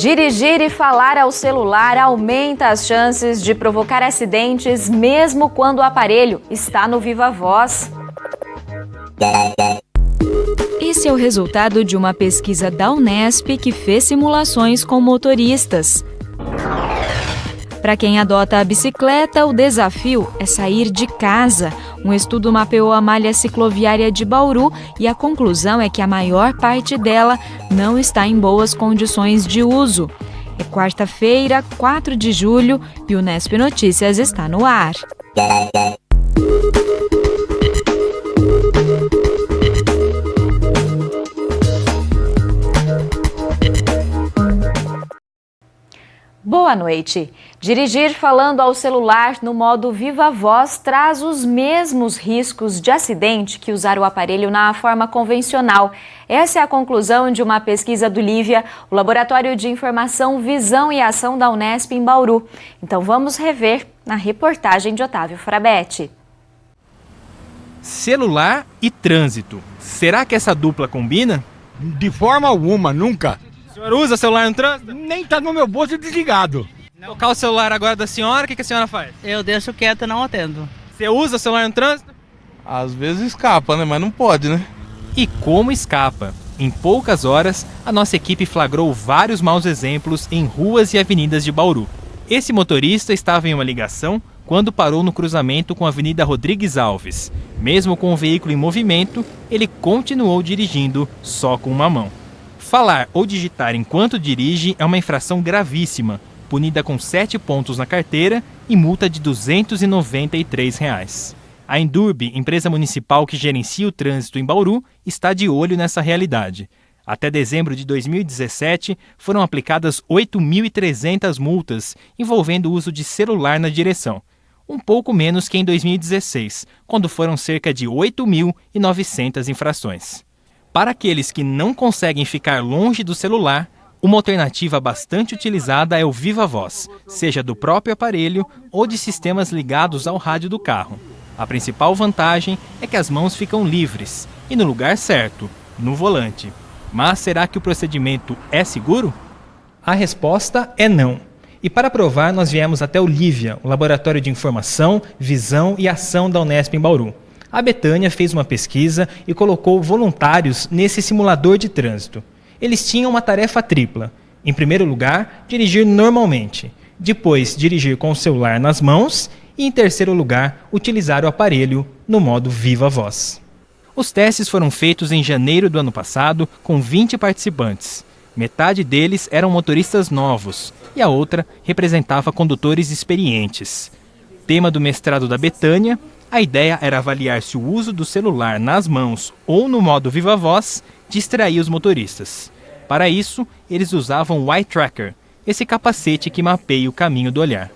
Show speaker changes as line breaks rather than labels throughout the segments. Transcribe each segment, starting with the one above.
Dirigir e falar ao celular aumenta as chances de provocar acidentes, mesmo quando o aparelho está no viva voz. Esse é o resultado de uma pesquisa da Unesp que fez simulações com motoristas. Para quem adota a bicicleta, o desafio é sair de casa. Um estudo mapeou a malha cicloviária de Bauru e a conclusão é que a maior parte dela não está em boas condições de uso. É quarta-feira, 4 de julho, e o Unesp Notícias está no ar. Boa noite. Dirigir falando ao celular no modo viva voz traz os mesmos riscos de acidente que usar o aparelho na forma convencional. Essa é a conclusão de uma pesquisa do Lívia, o Laboratório de Informação, Visão e Ação da Unesp em Bauru. Então vamos rever na reportagem de Otávio Frabetti.
Celular e trânsito. Será que essa dupla combina?
De forma alguma, nunca.
O senhor usa celular no trânsito?
Nem tá no meu bolso desligado.
Tocar o celular agora da senhora, o que a senhora faz?
Eu deixo quieto e não atendo.
Você usa celular no trânsito?
Às vezes escapa, né? Mas não pode, né?
E como escapa? Em poucas horas, a nossa equipe flagrou vários maus exemplos em ruas e avenidas de Bauru. Esse motorista estava em uma ligação quando parou no cruzamento com a Avenida Rodrigues Alves. Mesmo com o veículo em movimento, ele continuou dirigindo só com uma mão. Falar ou digitar enquanto dirige é uma infração gravíssima, punida com 7 pontos na carteira e multa de R$ 293. A Endurbe, empresa municipal que gerencia o trânsito em Bauru, está de olho nessa realidade. Até dezembro de 2017, foram aplicadas 8.300 multas envolvendo o uso de celular na direção. Um pouco menos que em 2016, quando foram cerca de 8.900 infrações. Para aqueles que não conseguem ficar longe do celular, uma alternativa bastante utilizada é o viva voz, seja do próprio aparelho ou de sistemas ligados ao rádio do carro. A principal vantagem é que as mãos ficam livres e no lugar certo, no volante. Mas será que o procedimento é seguro? A resposta é não. E para provar, nós viemos até o Lívia, o Laboratório de Informação, Visão e Ação da Unesp em Bauru. A Betânia fez uma pesquisa e colocou voluntários nesse simulador de trânsito. Eles tinham uma tarefa tripla. Em primeiro lugar, dirigir normalmente. Depois, dirigir com o celular nas mãos. E em terceiro lugar, utilizar o aparelho no modo viva voz. Os testes foram feitos em janeiro do ano passado com 20 participantes. Metade deles eram motoristas novos e a outra representava condutores experientes. Tema do mestrado da Betânia, a ideia era avaliar se o uso do celular nas mãos ou no modo viva voz distraía os motoristas. Para isso, eles usavam o Eye Tracker, esse capacete que mapeia o caminho do olhar.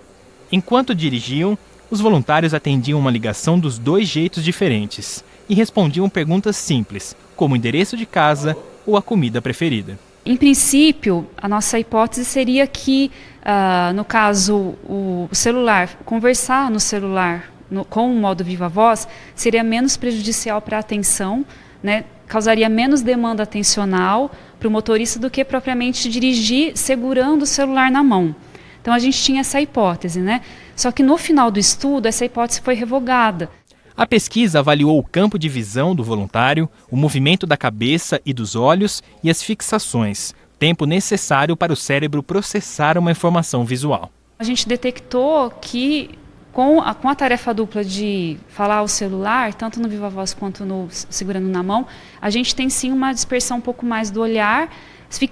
Enquanto dirigiam, os voluntários atendiam uma ligação dos 2 jeitos diferentes e respondiam perguntas simples, como o endereço de casa ou a comida preferida.
Em princípio, a nossa hipótese seria que, no caso, o celular, conversar no celular com o modo viva voz seria menos prejudicial para a atenção, né? Causaria menos demanda atencional para o motorista do que propriamente dirigir segurando o celular na mão. Então a gente tinha essa hipótese, né? Só que no final do estudo essa hipótese foi revogada.
A pesquisa avaliou o campo de visão do voluntário, o movimento da cabeça e dos olhos e as fixações, tempo necessário para o cérebro processar uma informação visual.
A gente detectou que com a tarefa dupla de falar ao celular, tanto no viva voz quanto no segurando na mão, a gente tem sim uma dispersão um pouco mais do olhar,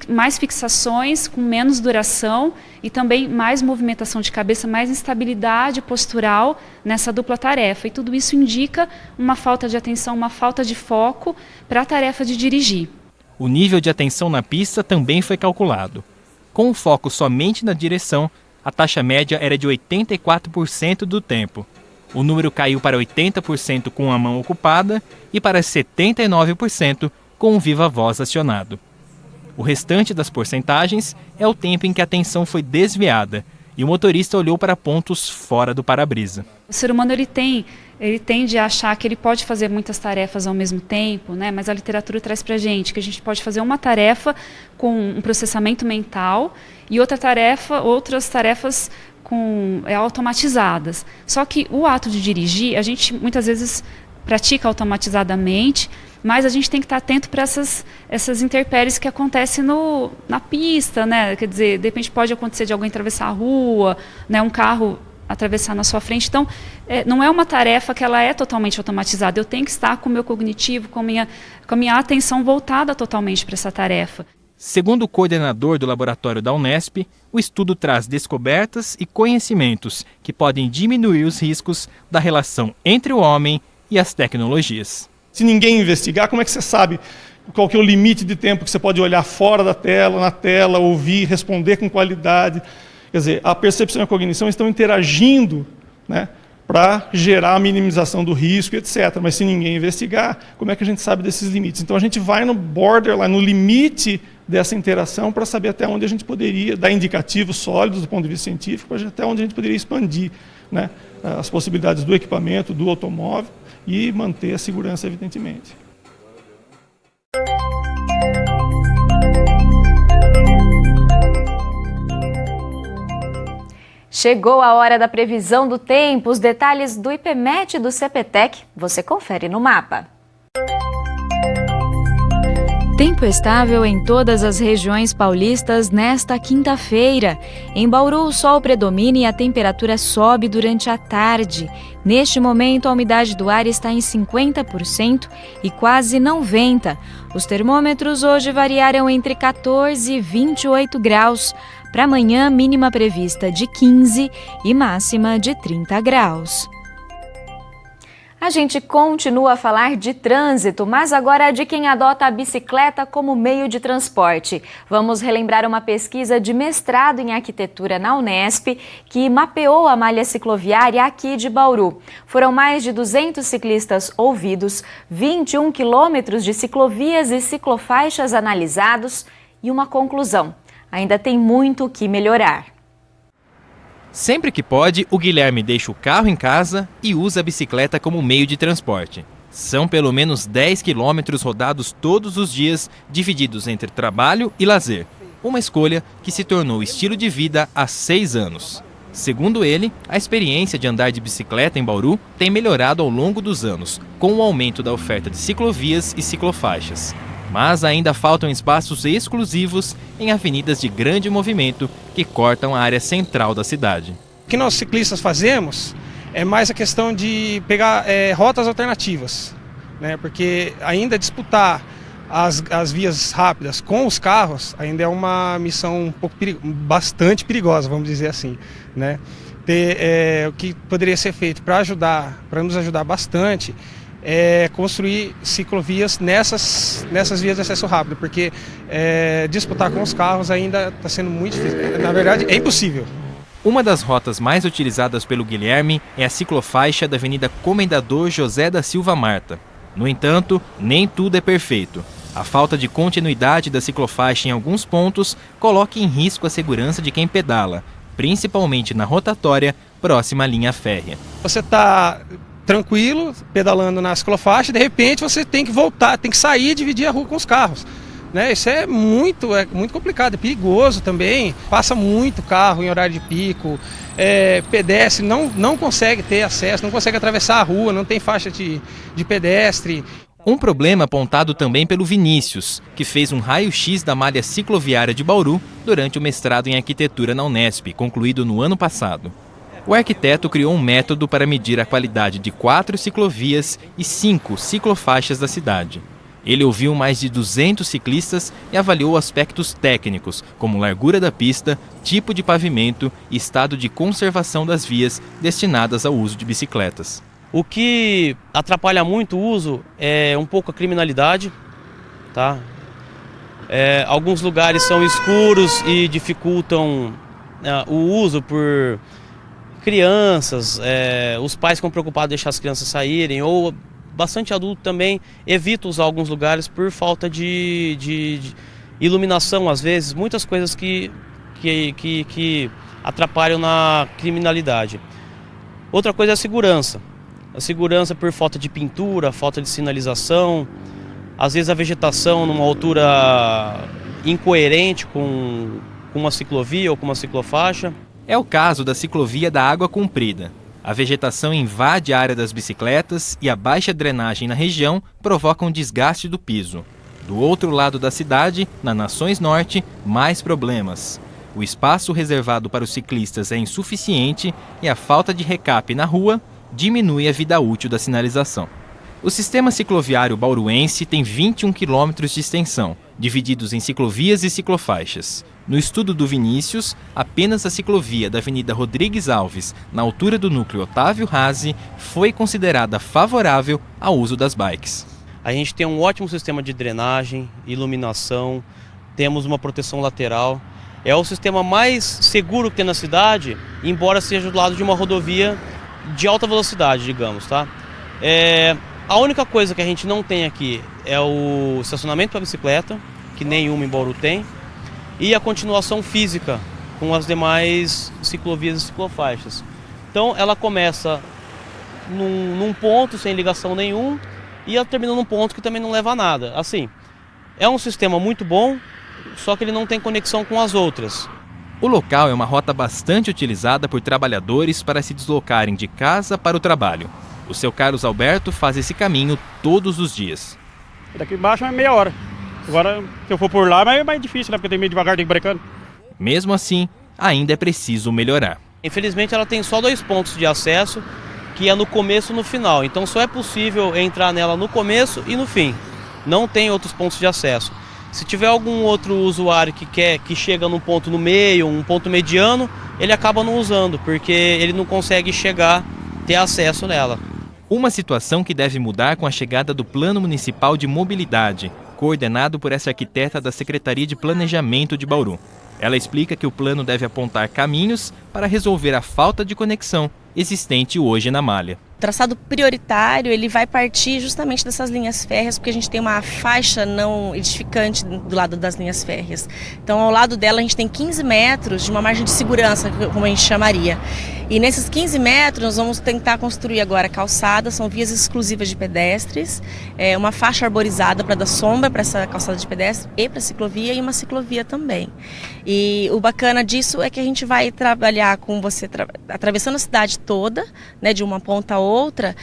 mais fixações com menos duração e também mais movimentação de cabeça, mais instabilidade postural nessa dupla tarefa. E tudo isso indica uma falta de atenção, uma falta de foco para a tarefa de dirigir.
O nível de atenção na pista também foi calculado. Com o foco somente na direção, a taxa média era de 84% do tempo. O número caiu para 80% com a mão ocupada e para 79% com o viva voz acionado. O restante das porcentagens é o tempo em que a atenção foi desviada e o motorista olhou para pontos fora do para-brisa.
O ser humano ele tem ele tende a achar que ele pode fazer muitas tarefas ao mesmo tempo, né? Mas a literatura traz para a gente que a gente pode fazer uma tarefa com um processamento mental e outras tarefas automatizadas. Só que o ato de dirigir, a gente muitas vezes pratica automatizadamente, mas a gente tem que estar atento para essas intempéries que acontecem na pista, né? Quer dizer, de repente pode acontecer de alguém atravessar a rua, né? Um carro atravessar na sua frente. Então, não é uma tarefa que ela é totalmente automatizada. Eu tenho que estar com o meu cognitivo, com a minha atenção voltada totalmente para essa tarefa.
Segundo o coordenador do laboratório da Unesp, o estudo traz descobertas e conhecimentos que podem diminuir os riscos da relação entre o homem e as tecnologias.
Se ninguém investigar, como é que você sabe qual que é o limite de tempo que você pode olhar fora da tela, na tela, ouvir, responder com qualidade? Quer dizer, a percepção e a cognição estão interagindo, né, para gerar a minimização do risco, etc. Mas se ninguém investigar, como é que a gente sabe desses limites? Então a gente vai no borderline, no limite dessa interação, para saber até onde a gente poderia dar indicativos sólidos do ponto de vista científico, até onde a gente poderia expandir, né, as possibilidades do equipamento, do automóvel e manter a segurança, evidentemente.
Chegou a hora da previsão do tempo. Os detalhes do IPMET e do CPTEC você confere no mapa.
Tempo estável em todas as regiões paulistas nesta quinta-feira. Em Bauru, o sol predomina e a temperatura sobe durante a tarde. Neste momento, a umidade do ar está em 50% e quase 90%. Os termômetros hoje variaram entre 14 e 28 graus. Para amanhã, mínima prevista de 15 e máxima de 30 graus.
A gente continua a falar de trânsito, mas agora de quem adota a bicicleta como meio de transporte. Vamos relembrar uma pesquisa de mestrado em arquitetura na Unesp que mapeou a malha cicloviária aqui de Bauru. Foram mais de 200 ciclistas ouvidos, 21 quilômetros de ciclovias e ciclofaixas analisados e uma conclusão: ainda tem muito o que melhorar.
Sempre que pode, o Guilherme deixa o carro em casa e usa a bicicleta como meio de transporte. São pelo menos 10 quilômetros rodados todos os dias, divididos entre trabalho e lazer. Uma escolha que se tornou estilo de vida há 6 anos. Segundo ele, a experiência de andar de bicicleta em Bauru tem melhorado ao longo dos anos, com o aumento da oferta de ciclovias e ciclofaixas. Mas ainda faltam espaços exclusivos em avenidas de grande movimento que cortam a área central da cidade.
O que nós ciclistas fazemos é mais a questão de pegar rotas alternativas, né? Porque ainda disputar as vias rápidas com os carros ainda é uma missão bastante perigosa, vamos dizer assim, né? O que poderia ser feito para nos ajudar bastante é construir ciclovias nessas vias de acesso rápido, porque disputar com os carros ainda está sendo muito difícil. Na verdade, é impossível.
Uma das rotas mais utilizadas pelo Guilherme é a ciclofaixa da Avenida Comendador José da Silva Marta. No entanto, nem tudo é perfeito. A falta de continuidade da ciclofaixa em alguns pontos coloca em risco a segurança de quem pedala, principalmente na rotatória próxima à linha férrea.
Você está tranquilo, pedalando na ciclofaixa, de repente você tem que voltar, tem que sair e dividir a rua com os carros, né? Isso é muito complicado, é perigoso também, passa muito carro em horário de pico, pedestre não consegue ter acesso, não consegue atravessar a rua, não tem faixa de pedestre.
Um problema apontado também pelo Vinícius, que fez um raio-x da malha cicloviária de Bauru durante o mestrado em arquitetura na Unesp, concluído no ano passado. O arquiteto criou um método para medir a qualidade de 4 ciclovias e 5 ciclofaixas da cidade. Ele ouviu mais de 200 ciclistas e avaliou aspectos técnicos, como largura da pista, tipo de pavimento e estado de conservação das vias destinadas ao uso de bicicletas.
O que atrapalha muito o uso é um pouco a criminalidade, tá? Alguns lugares são escuros e dificultam o uso por crianças, os pais ficam preocupados em deixar as crianças saírem, ou bastante adulto também evita usar alguns lugares por falta de iluminação, às vezes, muitas coisas que atrapalham na criminalidade. Outra coisa é a segurança. A segurança por falta de pintura, falta de sinalização, às vezes a vegetação numa altura incoerente com uma ciclovia ou com uma ciclofaixa.
É o caso da ciclovia da Água Comprida. A vegetação invade a área das bicicletas e a baixa drenagem na região provoca um desgaste do piso. Do outro lado da cidade, na Nações Norte, mais problemas. O espaço reservado para os ciclistas é insuficiente e a falta de recape na rua diminui a vida útil da sinalização. O sistema cicloviário bauruense tem 21 quilômetros de extensão, divididos em ciclovias e ciclofaixas. No estudo do Vinícius, apenas a ciclovia da Avenida Rodrigues Alves, na altura do núcleo Otávio Razi, foi considerada favorável ao uso das bikes.
A gente tem um ótimo sistema de drenagem, iluminação, temos uma proteção lateral. É o sistema mais seguro que tem na cidade, embora seja do lado de uma rodovia de alta velocidade, digamos, tá? A única coisa que a gente não tem aqui é o estacionamento para bicicleta, que nenhuma em Bauru tem, e a continuação física com as demais ciclovias e ciclofaixas. Então ela começa num ponto sem ligação nenhum e ela termina num ponto que também não leva a nada. Assim, é um sistema muito bom, só que ele não tem conexão com as outras.
O local é uma rota bastante utilizada por trabalhadores para se deslocarem de casa para o trabalho. O seu Carlos Alberto faz esse caminho todos os dias.
Daqui embaixo é meia hora. Agora, se eu for por lá, é mais difícil, né? Porque tem meio devagar, tem brecando.
Mesmo assim, ainda é preciso melhorar.
Infelizmente, ela tem só 2 pontos de acesso, que é no começo e no final. Então, só é possível entrar nela no começo e no fim. Não tem outros pontos de acesso. Se tiver algum outro usuário que chega num ponto no meio, um ponto mediano, ele acaba não usando, porque ele não consegue ter acesso nela.
Uma situação que deve mudar com a chegada do Plano Municipal de Mobilidade, coordenado por essa arquiteta da Secretaria de Planejamento de Bauru. Ela explica que o plano deve apontar caminhos para resolver a falta de conexão existente hoje na malha.
O traçado prioritário ele vai partir justamente dessas linhas férreas, porque a gente tem uma faixa não edificante do lado das linhas férreas. Então, ao lado dela, a gente tem 15 metros de uma margem de segurança, como a gente chamaria. E nesses 15 metros, nós vamos tentar construir agora calçadas, são vias exclusivas de pedestres, uma faixa arborizada para dar sombra para essa calçada de pedestre e para a ciclovia, e uma ciclovia também. E o bacana disso é que a gente vai trabalhar com você atravessando a cidade toda, né, de uma ponta a outra,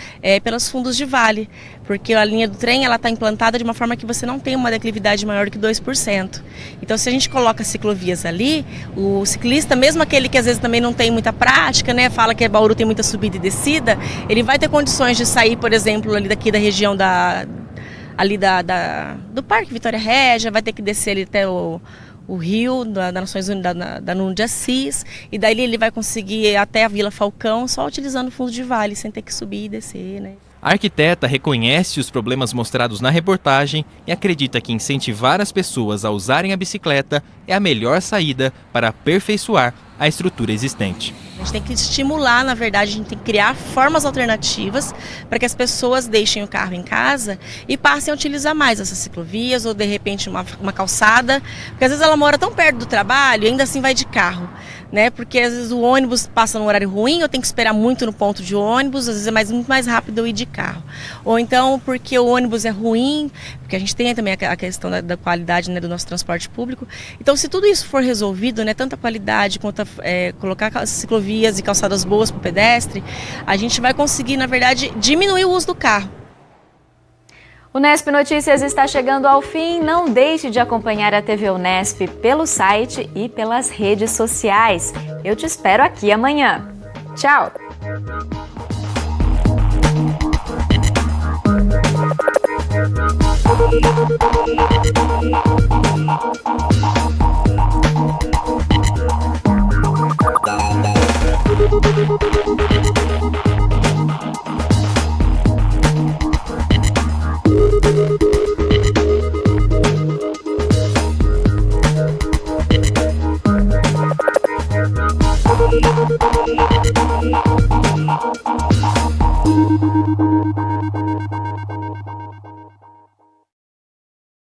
pelos fundos de vale, porque a linha do trem ela está implantada de uma forma que você não tem uma declividade maior que 2%. Então, se a gente coloca ciclovias ali, o ciclista, mesmo aquele que às vezes também não tem muita prática, né, fala que Bauru tem muita subida e descida, ele vai ter condições de sair, por exemplo, ali daqui da região do Parque Vitória Régia, vai ter que descer ali até o Rio, da Nações Unidas, da Nuno de Assis, e daí ele vai conseguir ir até a Vila Falcão só utilizando o fundo de vale, sem ter que subir e descer, né?
A arquiteta reconhece os problemas mostrados na reportagem e acredita que incentivar as pessoas a usarem a bicicleta é a melhor saída para aperfeiçoar a estrutura existente.
A gente tem que estimular, na verdade, a gente tem que criar formas alternativas para que as pessoas deixem o carro em casa e passem a utilizar mais essas ciclovias ou, de repente, uma calçada, porque às vezes ela mora tão perto do trabalho e ainda assim vai de carro, né? Porque às vezes o ônibus passa num horário ruim, eu tenho que esperar muito no ponto de ônibus, às vezes é muito mais rápido eu ir de carro. Ou então porque o ônibus é ruim, porque a gente tem também a questão da qualidade, né, do nosso transporte público. Então, se tudo isso for resolvido, né, tanto a qualidade quanto colocar ciclovias e calçadas boas para o pedestre, a gente vai conseguir, na verdade, diminuir o uso do carro.
O Unesp Notícias está chegando ao fim. Não deixe de acompanhar a TV Unesp pelo site e pelas redes sociais. Eu te espero aqui amanhã. Tchau!